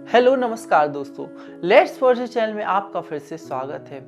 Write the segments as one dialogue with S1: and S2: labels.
S1: Hello नमस्कार दोस्तों, let's for channel में आपका फिर से स्वागत है।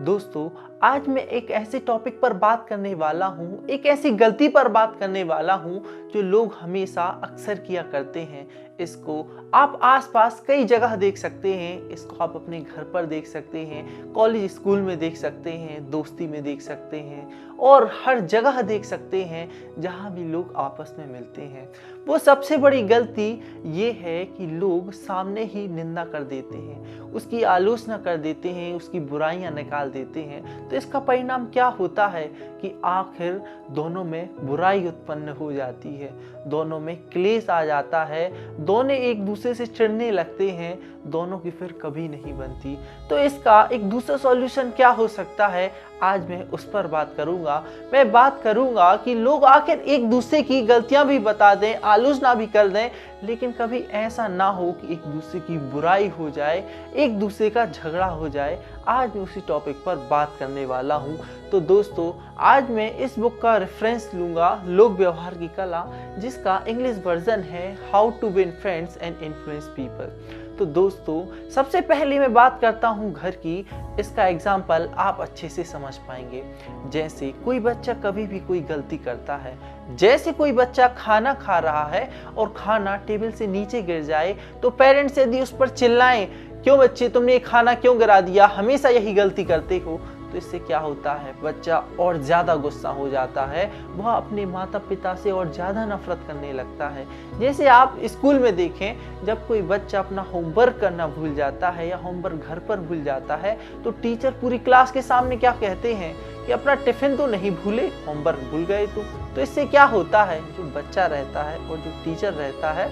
S1: दोस्तों, आज मैं एक ऐसे टॉपिक पर बात करने वाला हूँ, एक ऐसी गलती पर बात करने वाला हूँ जो लोग हमेशा अक्सर किया करते हैं। इसको आप आसपास कई जगह देख सकते हैं, इसको आप अपने घर पर देख सकते हैं, कॉलेज स्कूल में देख सकते हैं, दोस्ती में देख सकते हैं और हर जगह देख सकते हैं जहाँ भी लोग आपस में मिलते हैं। वो सबसे बड़ी गलती ये है कि लोग सामने ही निंदा कर देते हैं, उसकी आलोचना कर देते हैं, उसकी बुराइयां निकाल देते हैं। तो इसका परिणाम क्या होता है कि आखिर दोनों में बुराई उत्पन्न हो जाती है, दोनों में क्लेश आ जाता है, दोनों एक दूसरे से चिढ़ने लगते हैं, दोनों की फिर कभी नहीं बनती। तो इसका एक दूसरा सॉल्यूशन क्या हो सकता है, आज मैं उस पर बात करूंगा। मैं बात करूंगा कि लोग आखिर एक दूसरे की गलतियां भी बता दें, आलोचना भी कर दें, लेकिन कभी ऐसा ना हो कि एक दूसरे की बुराई हो जाए, एक दूसरे का झगड़ा हो जाए। आज मैं उसी टॉपिक पर बात करने वाला हूं। तो दोस्तों, आज मैं इस बुक का रेफरेंस लूंगा, लोक व्यवहार की कला, जिसका इंग्लिश वर्जन है how to win friends and influence people. तो दोस्तों, सबसे पहले मैं बात करता हूँ घर की। इसका एग्जाम्पल आप अच्छे से समझ पाएंगे। जैसे कोई बच्चा कभी भी कोई गलती करता है, जैसे कोई बच्चा खाना खा रहा है और खाना टेबल से नीचे गिर जाए, तो पेरेंट्स यदि उस पर चिल्लाएं, क्यों बच्चे तुमने ये खाना क्यों गिरा दिया, हमेशा यही गलती करते हो, तो इससे क्या होता है, बच्चा और ज्यादा गुस्सा हो जाता है, वह अपने माता पिता से और ज्यादा नफरत करने लगता है। जैसे आप स्कूल में देखें, जब कोई बच्चा अपना होमवर्क करना भूल जाता है या होमवर्क घर पर भूल जाता है, तो टीचर पूरी क्लास के सामने क्या कहते हैं कि अपना टिफिन तो नहीं भूले, होमवर्क भूल गए तुम। तो इससे क्या होता है, जो बच्चा रहता है और जो टीचर रहता है,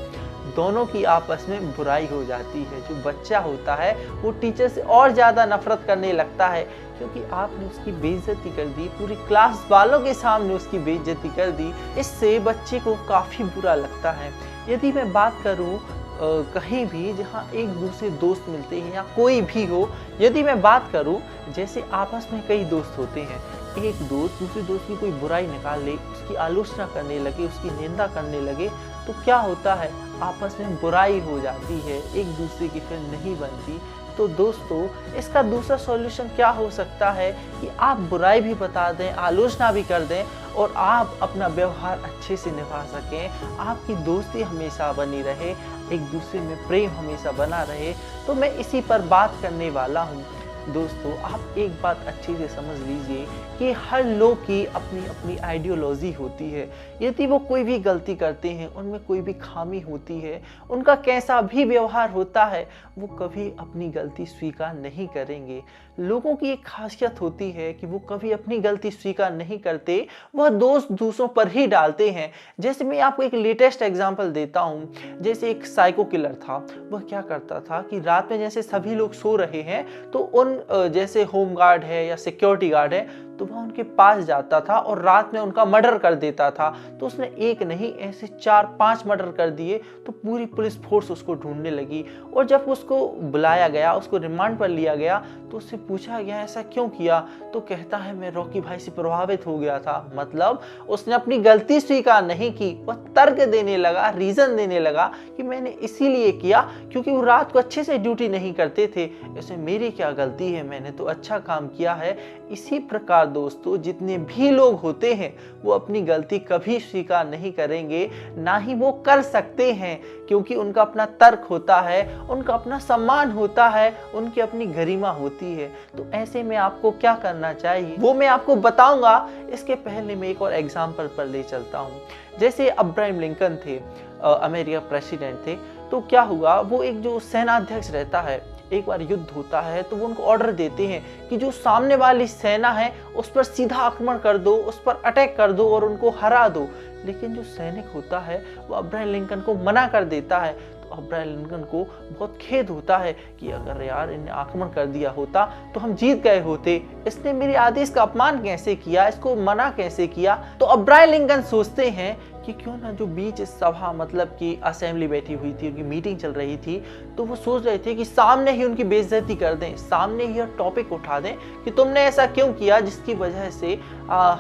S1: दोनों की आपस में बुराई हो जाती है। जो बच्चा होता है वो टीचर से और ज्यादा नफरत करने लगता है, क्योंकि आपने उसकी बेइज्जती कर दी, पूरी क्लास वालों के सामने उसकी बेइज्जती कर दी। इससे बच्चे को काफी बुरा लगता है। यदि मैं बात करूं कहीं भी जहां एक दूसरे दोस्त मिलते हैं या कोई भी हो, यदि मैं बात करूं, जैसे आपस में कई दोस्त होते हैं, एक दोस्त दूसरे दोस्त की कोई बुराई निकाल ले, उसकी आलोचना करने लगे, उसकी निंदा करने लगे, तो क्या होता है, आपस में बुराई हो जाती है, एक दूसरे की फिर नहीं बनती। तो दोस्तों, इसका दूसरा सॉल्यूशन क्या हो सकता है कि आप बुराई भी बता दें, आलोचना भी कर दें और आप अपना व्यवहार अच्छे से निभा सकें, आपकी दोस्ती हमेशा बनी रहे, एक दूसरे में प्रेम हमेशा बना रहे। तो मैं इसी पर बात करने वाला हूँ। दोस्तों, आप एक बात अच्छे से समझ लीजिए कि हर लोग की अपनी अपनी आइडियोलॉजी होती है। यदि वो कोई भी गलती करते हैं, उनमें कोई भी खामी होती है, उनका कैसा भी व्यवहार होता है, वो कभी अपनी गलती स्वीकार नहीं करेंगे। लोगों की एक खासियत होती है कि वो कभी अपनी गलती स्वीकार नहीं करते, वह दोष दूसरों पर ही डालते हैं। जैसे मैं आपको एक लेटेस्ट एग्जांपल देता हूँ। जैसे एक साइको किलर था, वह क्या करता था कि रात में जैसे सभी लोग सो रहे हैं, तो उन जैसे होम गार्ड है या सिक्योरिटी गार्ड है, तो वह उनके पास जाता था और रात में उनका मर्डर कर देता था। तो उसने एक नहीं ऐसे 4-5 मर्डर कर दिए। तो पूरी पुलिस फोर्स उसको ढूंढने लगी और जब उसको बुलाया गया, उसको रिमांड पर लिया गया, तो उससे पूछा गया ऐसा क्यों किया, तो कहता है मैं रॉकी भाई से प्रभावित हो गया था। मतलब उसने अपनी गलती स्वीकार नहीं की, वह तर्क देने लगा, रीजन देने लगा कि मैंने इसीलिए किया क्योंकि वो रात को अच्छे से ड्यूटी नहीं करते थे, इसमें मेरी क्या गलती है, मैंने तो अच्छा काम किया है। इसी प्रकार दोस्तों, जितने भी लोग होते हैं वो अपनी गलती कभी स्वीकार नहीं करेंगे, ना ही वो कर सकते हैं, क्योंकि उनका अपना तर्क होता है, उनका अपना सम्मान होता है, उनकी अपनी गरिमा होती है। तो ऐसे में आपको क्या करना चाहिए वो मैं आपको बताऊंगा। इसके पहले मैं एक और एग्जाम्पल पर ले चलता हूँ। जैसे अब्राहम लिंकन थे, अमेरिका प्रेसिडेंट थे। तो क्या हुआ, वो एक जो सेनाध्यक्ष रहता है, एक बार युद्ध होता है तो वो उनको ऑर्डर देते हैं कि जो सामने वाली सेना है उस पर सीधा आक्रमण कर दो, उस पर अटैक कर दो और उनको हरा दो। लेकिन जो सैनिक होता है वो अब्राहम लिंकन को मना कर देता है। तो अब्राहम लिंकन को बहुत खेद होता है कि अगर यार इन्हें आक्रमण कर दिया होता तो हम जीत गए होते, इसने मेरे आदेश का अपमान कैसे किया, इसको मना कैसे किया। तो अब्राहम लिंकन सोचते हैं कि क्यों ना जो बीच सभा मतलब कि असेंबली बैठी हुई थी, उनकी मीटिंग चल रही थी, तो वो सोच रहे थे कि सामने ही उनकी बेइज्जती कर दें, सामने ही टॉपिक उठा दें कि तुमने ऐसा क्यों किया जिसकी वजह से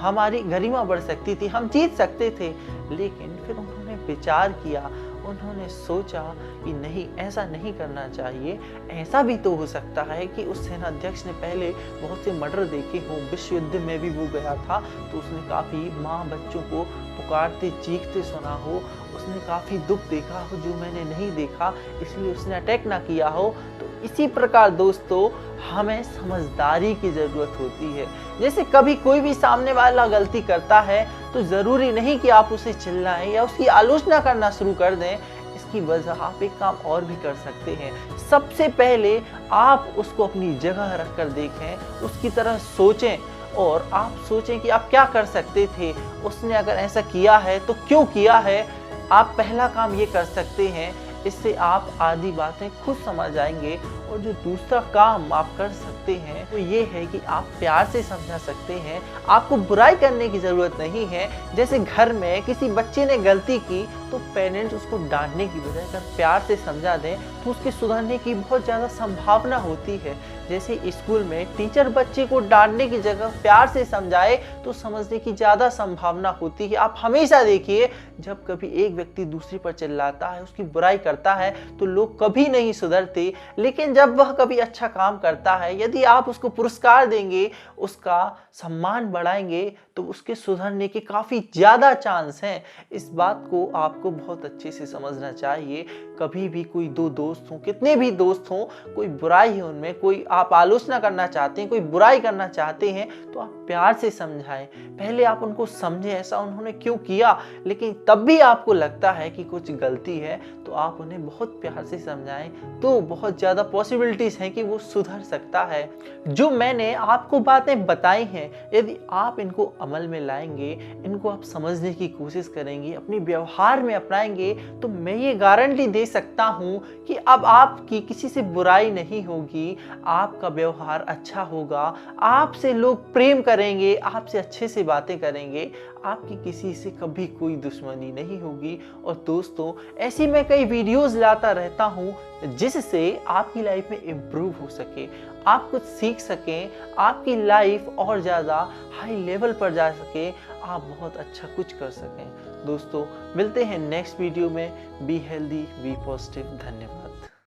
S1: हमारी गरिमा बढ़ सकती थी, हम जीत सकते थे। लेकिन फिर उन्होंने विचार किया, उन्होंने सोचा कि नहीं, ऐसा नहीं करना चाहिए। ऐसा भी तो हो सकता है कि उस सेनाध्यक्ष ने पहले बहुत से मर्डर देखे हों, विश्व युद्ध में भी वो गया था तो उसने काफ़ी माँ बच्चों को पुकारते चीखते सुना हो, उसने काफ़ी दुख देखा हो जो मैंने नहीं देखा, इसलिए उसने अटैक ना किया हो। तो इसी प्रकार दोस्तों हमें समझदारी की ज़रूरत होती है। जैसे कभी कोई भी सामने वाला गलती करता है तो ज़रूरी नहीं कि आप उसे चिल्लाएं या उसकी आलोचना करना शुरू कर दें। इसकी वजह आप एक काम और भी कर सकते हैं। सबसे पहले आप उसको अपनी जगह रख कर देखें, उसकी तरह सोचें और आप सोचें कि आप क्या कर सकते थे, उसने अगर ऐसा किया है तो क्यों किया है। आप पहला काम ये कर सकते हैं, इससे आप आधी बातें खुद समझ जाएंगे। और जो दूसरा काम आप कर सकते हैं वो ये है कि आप प्यार से समझा सकते हैं। आपको बुराई करने की ज़रूरत नहीं है। जैसे घर में किसी बच्चे ने गलती की तो पेरेंट्स उसको डांटने की बजाय अगर प्यार से समझा दें तो उसके सुधरने की बहुत ज़्यादा संभावना होती है। जैसे स्कूल में टीचर बच्चे को डांटने की जगह प्यार से समझाए तो समझने की ज़्यादा संभावना होती है। आप हमेशा देखिए, जब कभी एक व्यक्ति दूसरे पर चिल्लाता है, उसकी बुराई करता है तो लोग कभी नहीं सुधरते। लेकिन जब वह कभी अच्छा काम करता है, यदि आप उसको पुरस्कार देंगे, उसका सम्मान बढ़ाएंगे तो उसके सुधरने के काफ़ी ज़्यादा चांस हैं। इस बात को आपको बहुत अच्छे से समझना चाहिए। कभी भी कोई दो दोस्त हों, कितने भी दोस्त हों, कोई बुराई है उनमें, कोई आप आलोचना करना चाहते हैं, कोई बुराई करना चाहते हैं तो आप प्यार से समझाएं। पहले आप उनको समझें ऐसा उन्होंने क्यों किया, लेकिन तब भी आपको लगता है कि कुछ गलती है तो आप उन्हें बहुत प्यार से समझाएं तो बहुत ज़्यादा पॉसिबिलिटीज़ हैं कि वो सुधर सकता है। जो मैंने आपको बातें बताई हैं, यदि आप इनको अमल में लाएंगे, इनको आप समझने की कोशिश करेंगे, अपने व्यवहार में अपनाएंगे तो मैं ये गारंटी दे सकता हूँ कि अब आपकी किसी से बुराई नहीं होगी, आपका व्यवहार अच्छा होगा, आपसे लोग प्रेम करेंगे, आपसे अच्छे से बातें करेंगे, आपकी किसी से कभी कोई दुश्मनी नहीं होगी। और दोस्तों ऐसी मैं कई वीडियोस लाता रहता हूँ जिससे आपकी लाइफ में इम्प्रूव हो सके, आप कुछ सीख सकें, आपकी लाइफ और ज़्यादा हाई लेवल पर जा सके, आप बहुत अच्छा कुछ कर सकें। दोस्तों मिलते हैं नेक्स्ट वीडियो में। Be healthy, be positive. धन्यवाद।